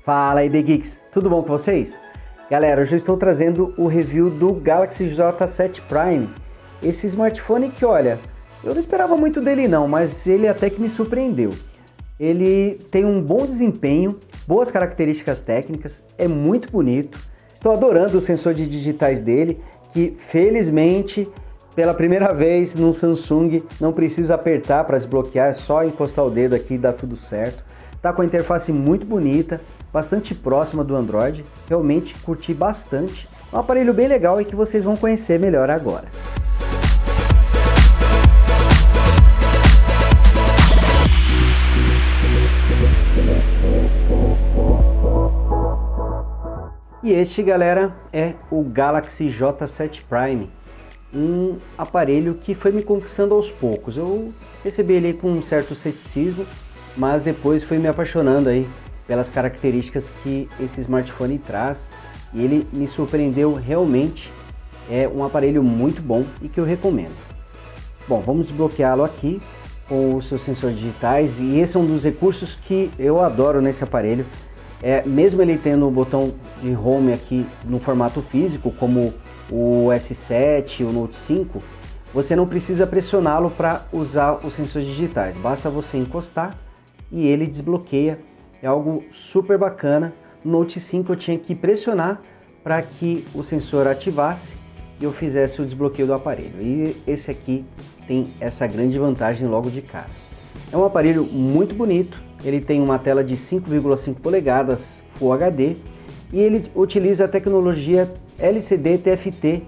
Fala aí, Big Geeks, tudo bom com vocês? Galera, hoje eu estou trazendo o review do Galaxy J7 Prime. Esse smartphone que, olha, eu não esperava muito dele não, mas ele até que me surpreendeu. Ele tem um bom desempenho, boas características técnicas, é muito bonito. Estou adorando o sensor de digitais dele, que felizmente, pela primeira vez no Samsung, não precisa apertar para desbloquear, é só encostar o dedo aqui e dá tudo certo. Tá com a interface muito bonita, bastante próxima do Android, realmente curti bastante. É um aparelho bem legal e que vocês vão conhecer melhor agora. E este, galera, é o Galaxy J7 Prime, um aparelho que foi me conquistando aos poucos. Eu recebi ele com um certo ceticismo, mas depois fui me apaixonando aí pelas características que esse smartphone traz e ele me surpreendeu realmente. É um aparelho muito bom e que eu recomendo. Bom, vamos desbloqueá-lo aqui com os seus sensores digitais e esse é um dos recursos que eu adoro nesse aparelho. Mesmo ele tendo o botão de home aqui no formato físico, como o S7 e o Note 5, você não precisa pressioná-lo para usar os sensores digitais, basta você encostar e ele desbloqueia. É algo super bacana. No Note 5 eu tinha que pressionar para que o sensor ativasse e eu fizesse o desbloqueio do aparelho. E esse aqui tem essa grande vantagem logo de cara. É um aparelho muito bonito, ele tem uma tela de 5,5 polegadas Full HD e ele utiliza a tecnologia LCD TFT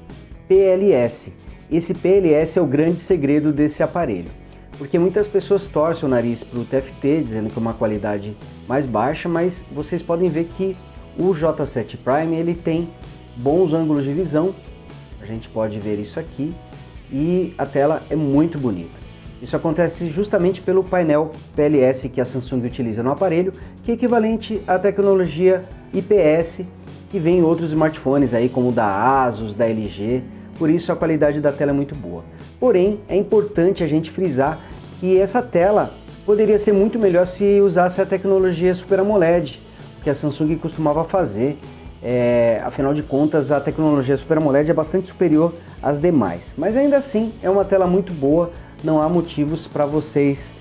PLS. Esse PLS é o grande segredo desse aparelho, porque muitas pessoas torcem o nariz para o TFT, dizendo que é uma qualidade mais baixa, mas vocês podem ver que o J7 Prime ele tem bons ângulos de visão, a gente pode ver isso aqui, e a tela é muito bonita. Isso acontece justamente pelo painel PLS que a Samsung utiliza no aparelho, que é equivalente à tecnologia IPS que vem em outros smartphones aí, como o da Asus, da LG, por isso a qualidade da tela é muito boa. Porém, é importante a gente frisar que essa tela poderia ser muito melhor se usasse a tecnologia Super AMOLED, que a Samsung costumava fazer. Afinal de contas, a tecnologia Super AMOLED é bastante superior às demais. Mas ainda assim, é uma tela muito boa, não há motivos para vocês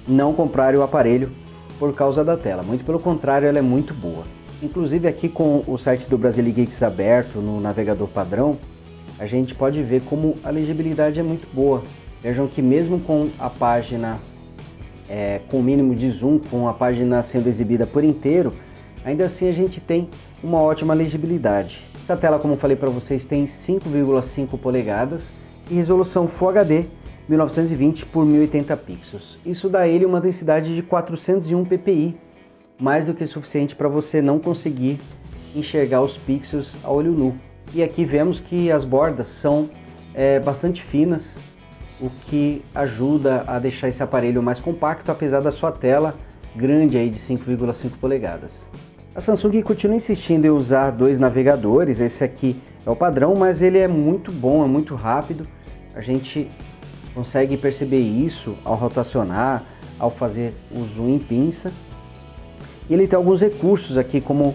não comprarem o aparelho por causa da tela. Muito pelo contrário, ela é muito boa. Inclusive aqui com o site do Brasilegeeks aberto no navegador padrão, a gente pode ver como a legibilidade é muito boa. Vejam que mesmo com a página com o mínimo de zoom, com a página sendo exibida por inteiro, ainda assim a gente tem uma ótima legibilidade. Essa tela, como falei para vocês, tem 5,5 polegadas e resolução Full HD 1920 por 1080 pixels. Isso dá a ele uma densidade de 401 ppi, mais do que suficiente para você não conseguir enxergar os pixels a olho nu. E aqui vemos que as bordas são bastante finas, o que ajuda a deixar esse aparelho mais compacto, apesar da sua tela grande aí de 5,5 polegadas. A Samsung continua insistindo em usar dois navegadores, esse aqui é o padrão, mas ele é muito bom, é muito rápido, a gente consegue perceber isso ao rotacionar, ao fazer o zoom em pinça. E ele tem alguns recursos aqui, como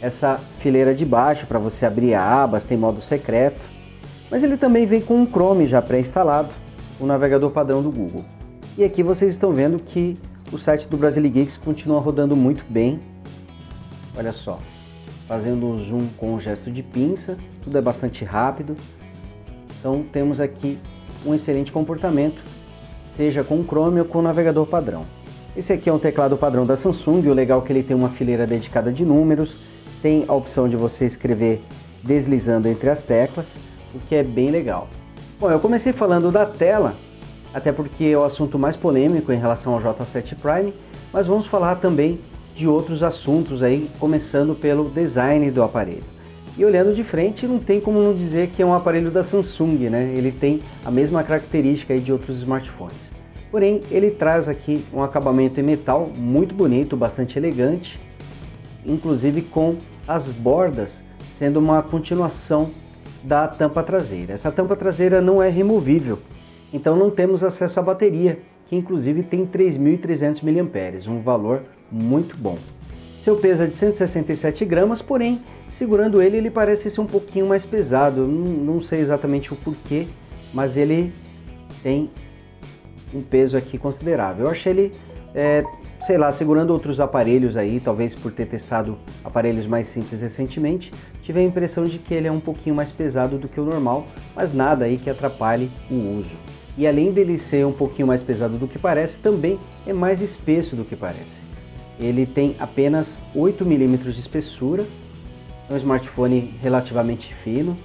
essa fileira de baixo para você abrir abas, tem modo secreto, mas ele também vem com um Chrome já pré-instalado, o navegador padrão do Google. E aqui vocês estão vendo que o site do Brasilegeeks continua rodando muito bem. Olha só, fazendo um zoom com o gesto de pinça, tudo é bastante rápido. Então temos aqui um excelente comportamento, seja com o Chrome ou com o navegador padrão. Esse aqui é um teclado padrão da Samsung, o legal é que ele tem uma fileira dedicada de números, tem a opção de você escrever deslizando entre as teclas, o que é bem legal. Bom, eu comecei falando da tela, até porque é o assunto mais polêmico em relação ao J7 Prime, mas vamos falar também de outros assuntos aí, começando pelo design do aparelho. E olhando de frente, não tem como não dizer que é um aparelho da Samsung, né? Ele tem a mesma característica aí de outros smartphones. Porém, ele traz aqui um acabamento em metal muito bonito, bastante elegante, inclusive com as bordas sendo uma continuação da tampa traseira. Essa tampa traseira não é removível, então não temos acesso à bateria, que inclusive tem 3.300 mAh, um valor muito bom. Seu peso é de 167 gramas, porém, segurando ele parece ser um pouquinho mais pesado. Não sei exatamente o porquê, mas ele tem um peso aqui considerável. Eu achei ele, sei lá, segurando outros aparelhos aí, talvez por ter testado aparelhos mais simples recentemente, tive a impressão de que ele é um pouquinho mais pesado do que o normal, mas nada aí que atrapalhe o uso. E além dele ser um pouquinho mais pesado do que parece, também é mais espesso do que parece. Ele tem apenas 8 milímetros de espessura, é um smartphone relativamente fino,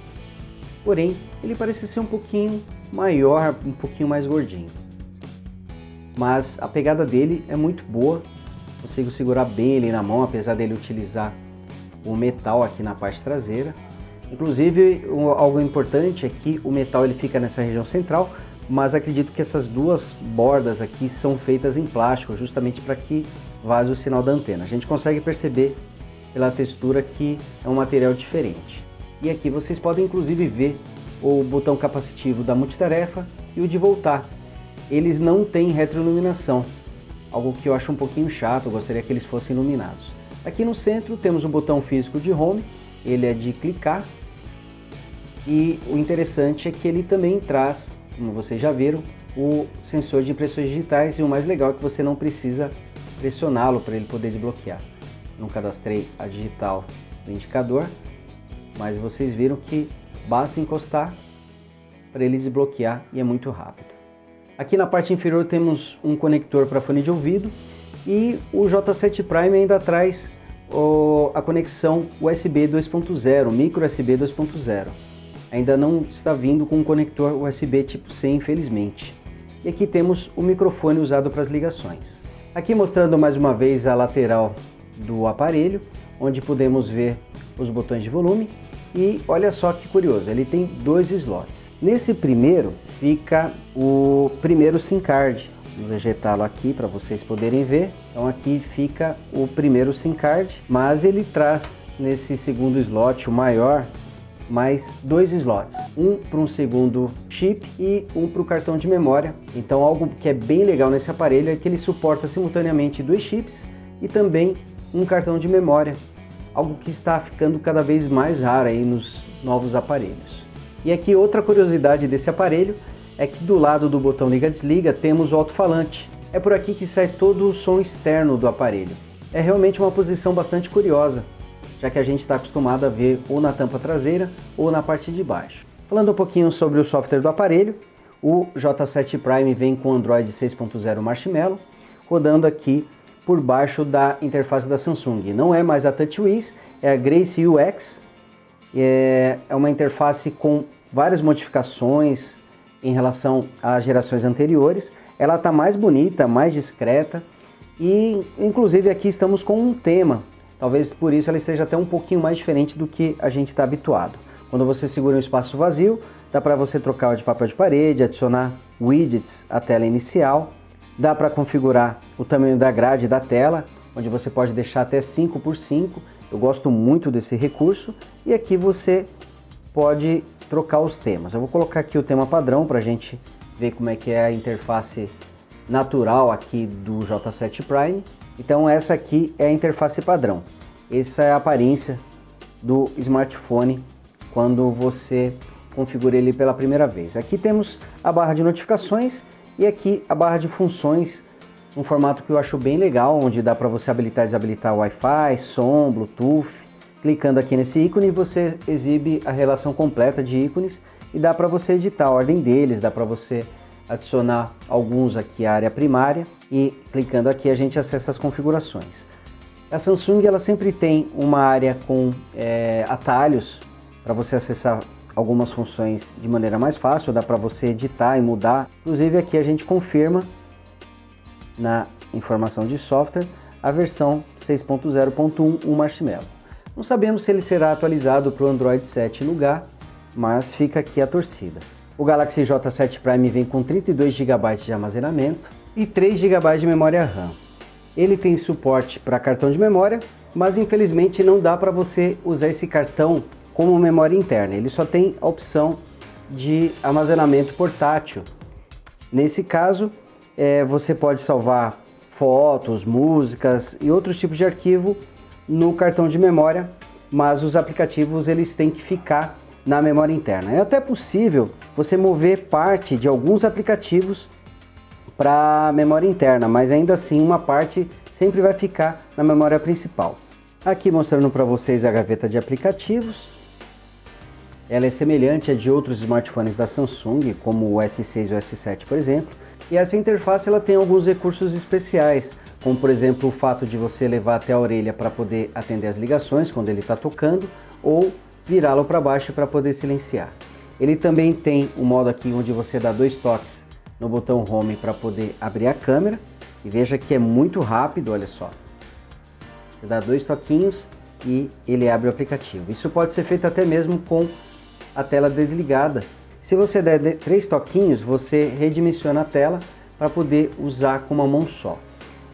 porém ele parece ser um pouquinho maior, um pouquinho mais gordinho. Mas a pegada dele é muito boa, consigo segurar bem ele na mão, apesar dele utilizar o metal aqui na parte traseira. Inclusive, algo importante é que o metal ele fica nessa região central, mas acredito que essas duas bordas aqui são feitas em plástico, justamente para que vaze o sinal da antena. A gente consegue perceber pela textura que é um material diferente. E aqui vocês podem inclusive ver o botão capacitivo da multitarefa e o de voltar. Eles não têm retroiluminação, algo que eu acho um pouquinho chato, eu gostaria que eles fossem iluminados. Aqui no centro temos o botão físico de home, ele é de clicar, e o interessante é que ele também traz, como vocês já viram, o sensor de impressões digitais, e o mais legal é que você não precisa pressioná-lo para ele poder desbloquear. Não cadastrei a digital do indicador, mas vocês viram que basta encostar para ele desbloquear e é muito rápido. Aqui na parte inferior temos um conector para fone de ouvido e o J7 Prime ainda traz a conexão USB 2.0, micro USB 2.0. Ainda não está vindo com um conector USB tipo C, infelizmente. E aqui temos o microfone usado para as ligações. Aqui mostrando mais uma vez a lateral do aparelho, onde podemos ver os botões de volume. E olha só que curioso, ele tem dois slots. Nesse primeiro fica o primeiro SIM card. Vou ejetá-lo aqui para vocês poderem ver. Então aqui fica o primeiro SIM card, mas ele traz nesse segundo slot, o maior, mais dois slots. Um para um segundo chip e um para o cartão de memória. Então algo que é bem legal nesse aparelho é que ele suporta simultaneamente dois chips e também um cartão de memória. Algo que está ficando cada vez mais raro aí nos novos aparelhos. E aqui outra curiosidade desse aparelho é que do lado do botão liga-desliga temos o alto-falante. É por aqui que sai todo o som externo do aparelho. É realmente uma posição bastante curiosa, já que a gente está acostumado a ver ou na tampa traseira ou na parte de baixo. Falando um pouquinho sobre o software do aparelho, o J7 Prime vem com Android 6.0 Marshmallow, rodando aqui por baixo da interface da Samsung. Não é mais a TouchWiz, é a Grace UX. É uma interface com várias modificações em relação às gerações anteriores. Ela está mais bonita, mais discreta e inclusive aqui estamos com um tema. Talvez por isso ela esteja até um pouquinho mais diferente do que a gente está habituado. Quando você segura um espaço vazio, dá para você trocar de papel de parede, adicionar widgets à tela inicial. Dá para configurar o tamanho da grade da tela, onde você pode deixar até 5x5. Eu gosto muito desse recurso. E aqui você pode trocar os temas. Eu vou colocar aqui o tema padrão para a gente ver como é que é a interface natural aqui do J7 Prime. Então essa aqui é a interface padrão. Essa é a aparência do smartphone quando você configura ele pela primeira vez. Aqui temos a barra de notificações e aqui a barra de funções, um formato que eu acho bem legal, onde dá para você habilitar e desabilitar Wi-Fi, som, Bluetooth. Clicando aqui nesse ícone você exibe a relação completa de ícones e dá para você editar a ordem deles, dá para você adicionar alguns aqui à área primária e clicando aqui a gente acessa as configurações. A Samsung ela sempre tem uma área com atalhos para você acessar algumas funções de maneira mais fácil, dá para você editar e mudar. Inclusive aqui a gente confirma na informação de software a versão 6.0.1 Marshmallow. Não sabemos se ele será atualizado para o Android 7 Nougat, mas fica aqui a torcida. O Galaxy J7 Prime vem com 32 GB de armazenamento e 3 GB de memória RAM. Ele tem suporte para cartão de memória, mas infelizmente não dá para você usar esse cartão como memória interna. Ele só tem a opção de armazenamento portátil. Nesse caso, você pode salvar fotos, músicas e outros tipos de arquivo no cartão de memória, mas os aplicativos eles têm que ficar na memória interna. É até possível você mover parte de alguns aplicativos para a memória interna, mas ainda assim uma parte sempre vai ficar na memória principal. Aqui mostrando para vocês a gaveta de aplicativos. Ela é semelhante à de outros smartphones da Samsung, como o S6 ou S7, por exemplo. E essa interface ela tem alguns recursos especiais, como por exemplo o fato de você levar até a orelha para poder atender as ligações quando ele está tocando, ou virá-lo para baixo para poder silenciar. Ele também tem um modo aqui onde você dá 2 toques no botão Home para poder abrir a câmera. E veja que é muito rápido, olha só. Você dá 2 toquinhos e ele abre o aplicativo. Isso pode ser feito até mesmo com a tela desligada. Se você der 3 toquinhos, você redimensiona a tela para poder usar com uma mão só.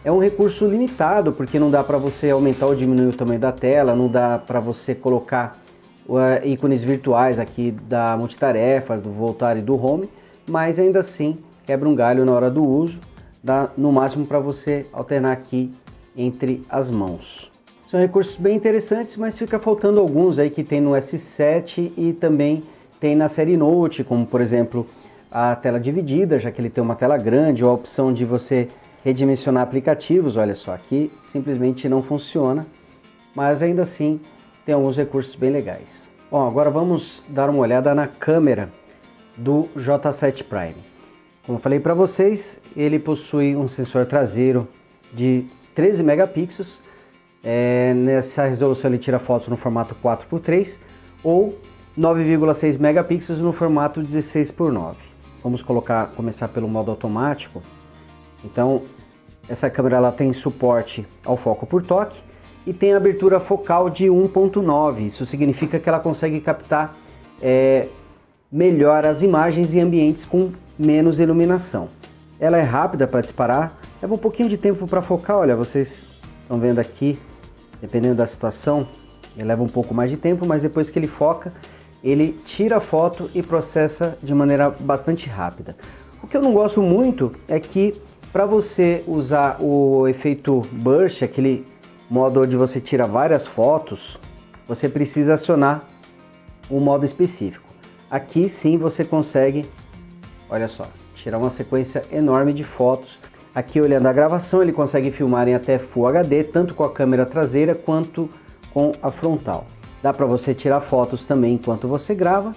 É um recurso limitado, porque não dá para você aumentar ou diminuir o tamanho da tela, não dá para você colocar ícones virtuais aqui da multitarefa, do voltar e do home, mas ainda assim quebra um galho na hora do uso, dá no máximo para você alternar aqui entre as mãos. São recursos bem interessantes, mas fica faltando alguns aí que tem no S7 e também tem na série Note, como por exemplo a tela dividida, já que ele tem uma tela grande, ou a opção de você redimensionar aplicativos. Olha só, aqui simplesmente não funciona, mas ainda assim tem alguns recursos bem legais. Bom, agora vamos dar uma olhada na câmera do J7 Prime. Como eu falei para vocês, ele possui um sensor traseiro de 13 megapixels. Nessa resolução ele tira fotos no formato 4x3 ou 9,6 megapixels no formato 16x9. Vamos começar pelo modo automático. Então, essa câmera ela tem suporte ao foco por toque e tem abertura focal de 1.9. Isso significa que ela consegue captar melhor as imagens em ambientes com menos iluminação. Ela é rápida para disparar, leva um pouquinho de tempo para focar. Olha, vocês estão vendo aqui, dependendo da situação, ele leva um pouco mais de tempo, mas depois que ele foca, ele tira a foto e processa de maneira bastante rápida. O que eu não gosto muito é que para você usar o efeito burst, aquele modo onde você tira várias fotos, você precisa acionar um modo específico. Aqui sim você consegue, olha só, tirar uma sequência enorme de fotos. Aqui olhando a gravação, ele consegue filmar em até Full HD, tanto com a câmera traseira quanto com a frontal. Dá para você tirar fotos também enquanto você grava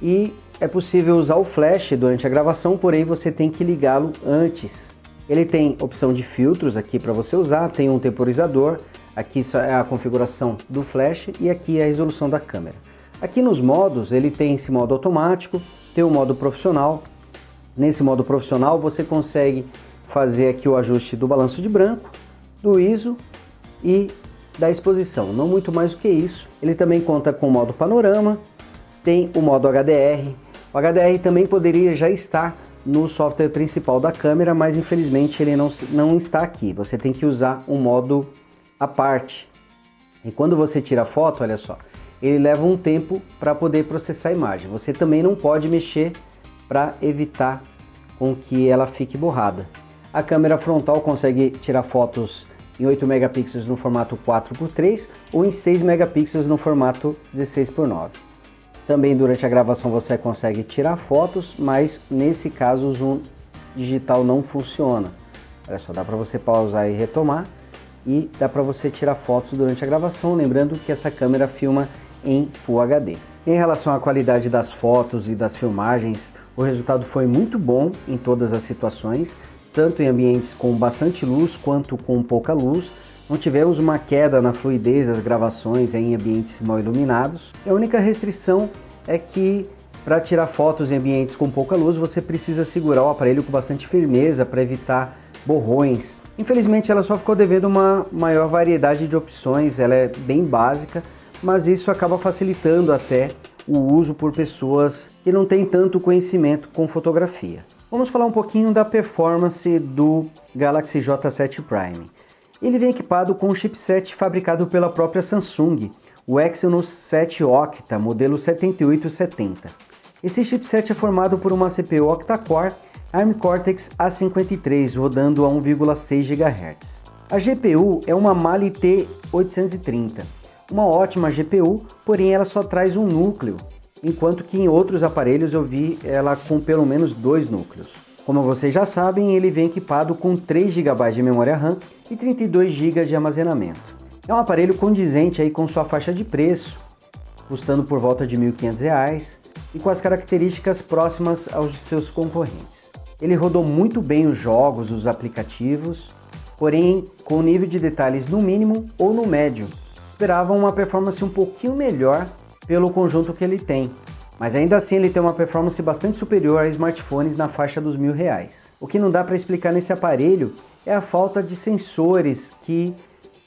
e é possível usar o flash durante a gravação, porém você tem que ligá-lo antes. Ele tem opção de filtros aqui para você usar, tem um temporizador, aqui é a configuração do flash e aqui é a resolução da câmera. Aqui nos modos ele tem esse modo automático, tem o modo profissional. Nesse modo profissional você consegue fazer aqui o ajuste do balanço de branco, do ISO e da exposição, não muito mais do que isso. Ele também conta com o modo panorama, tem o modo HDR. O HDR também poderia já estar no software principal da câmera, mas infelizmente ele não está aqui. Você tem que usar um modo à parte. E quando você tira a foto, olha só, ele leva um tempo para poder processar a imagem. Você também não pode mexer para evitar com que ela fique borrada. A câmera frontal consegue tirar fotos em 8 megapixels no formato 4x3 ou em 6 megapixels no formato 16x9. Também durante a gravação você consegue tirar fotos, mas nesse caso o zoom digital não funciona. Olha só, dá para você pausar e retomar e dá para você tirar fotos durante a gravação, lembrando que essa câmera filma em Full HD. Em relação à qualidade das fotos e das filmagens, o resultado foi muito bom em todas as situações, tanto em ambientes com bastante luz quanto com pouca luz. Não tivemos uma queda na fluidez das gravações em ambientes mal iluminados. A única restrição é que para tirar fotos em ambientes com pouca luz você precisa segurar o aparelho com bastante firmeza para evitar borrões. Infelizmente ela só ficou devendo uma maior variedade de opções, ela é bem básica, mas isso acaba facilitando até o uso por pessoas que não têm tanto conhecimento com fotografia. Vamos falar um pouquinho da performance do Galaxy J7 Prime. Ele vem equipado com um chipset fabricado pela própria Samsung, o Exynos 7 Octa, modelo 7870. Esse chipset é formado por uma CPU octa-core ARM Cortex A53, rodando a 1,6 GHz. A GPU é uma Mali T830, uma ótima GPU, porém ela só traz um núcleo, enquanto que em outros aparelhos eu vi ela com pelo menos 2 núcleos. Como vocês já sabem, ele vem equipado com 3 GB de memória RAM e 32 GB de armazenamento. É um aparelho condizente aí com sua faixa de preço, custando por volta de R$ 1.500 e com as características próximas aos seus concorrentes. Ele rodou muito bem os jogos, os aplicativos, porém com nível de detalhes no mínimo ou no médio. Esperava uma performance um pouquinho melhor pelo conjunto que ele tem, mas ainda assim ele tem uma performance bastante superior a smartphones na faixa dos R$ 1.000. O que não dá para explicar nesse aparelho é a falta de sensores que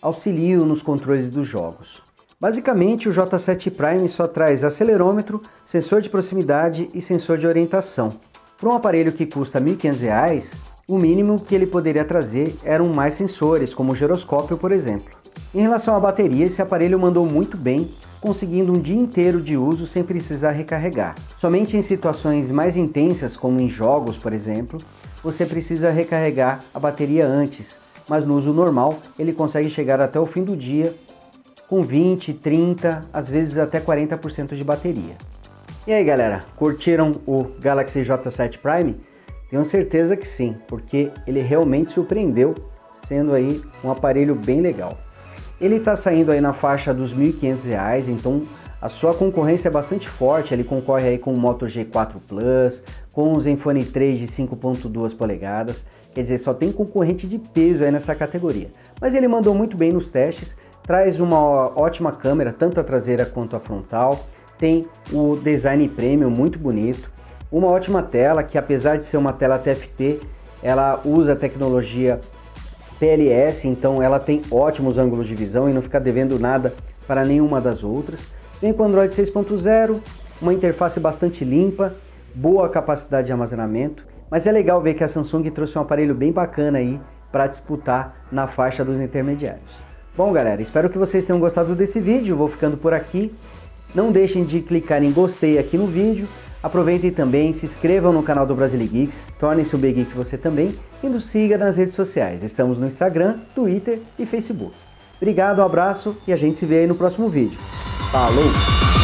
auxiliam nos controles dos jogos. Basicamente, o J7 Prime só traz acelerômetro, sensor de proximidade e sensor de orientação. Para um aparelho que custa R$ 1.500, o mínimo que ele poderia trazer eram mais sensores, como o giroscópio, por exemplo. Em relação à bateria, esse aparelho mandou muito bem, conseguindo um dia inteiro de uso sem precisar recarregar. Somente em situações mais intensas, como em jogos, por exemplo, você precisa recarregar a bateria antes, mas no uso normal ele consegue chegar até o fim do dia com 20, 30, às vezes até 40% de bateria. E aí galera, curtiram o Galaxy J7 Prime? Tenho certeza que sim, porque ele realmente surpreendeu, sendo aí um aparelho bem legal. Ele está saindo aí na faixa dos R$ 1.500, então a sua concorrência é bastante forte. Ele concorre aí com o Moto G4 Plus, com o Zenfone 3 de 5.2 polegadas, quer dizer, só tem concorrente de peso aí nessa categoria. Mas ele mandou muito bem nos testes, traz uma ótima câmera, tanto a traseira quanto a frontal, tem o design premium muito bonito, uma ótima tela que, apesar de ser uma tela TFT, ela usa a tecnologia PLS, então ela tem ótimos ângulos de visão e não fica devendo nada para nenhuma das outras. Vem com Android 6.0, uma interface bastante limpa, boa capacidade de armazenamento, mas é legal ver que a Samsung trouxe um aparelho bem bacana aí para disputar na faixa dos intermediários. Bom galera, espero que vocês tenham gostado desse vídeo, vou ficando por aqui. Não deixem de clicar em gostei aqui no vídeo, aproveitem também, se inscrevam no canal do Brasilegeeks, tornem-se um Big Geek você também e nos siga nas redes sociais. Estamos no Instagram, Twitter e Facebook. Obrigado, um abraço e a gente se vê aí no próximo vídeo. Falou!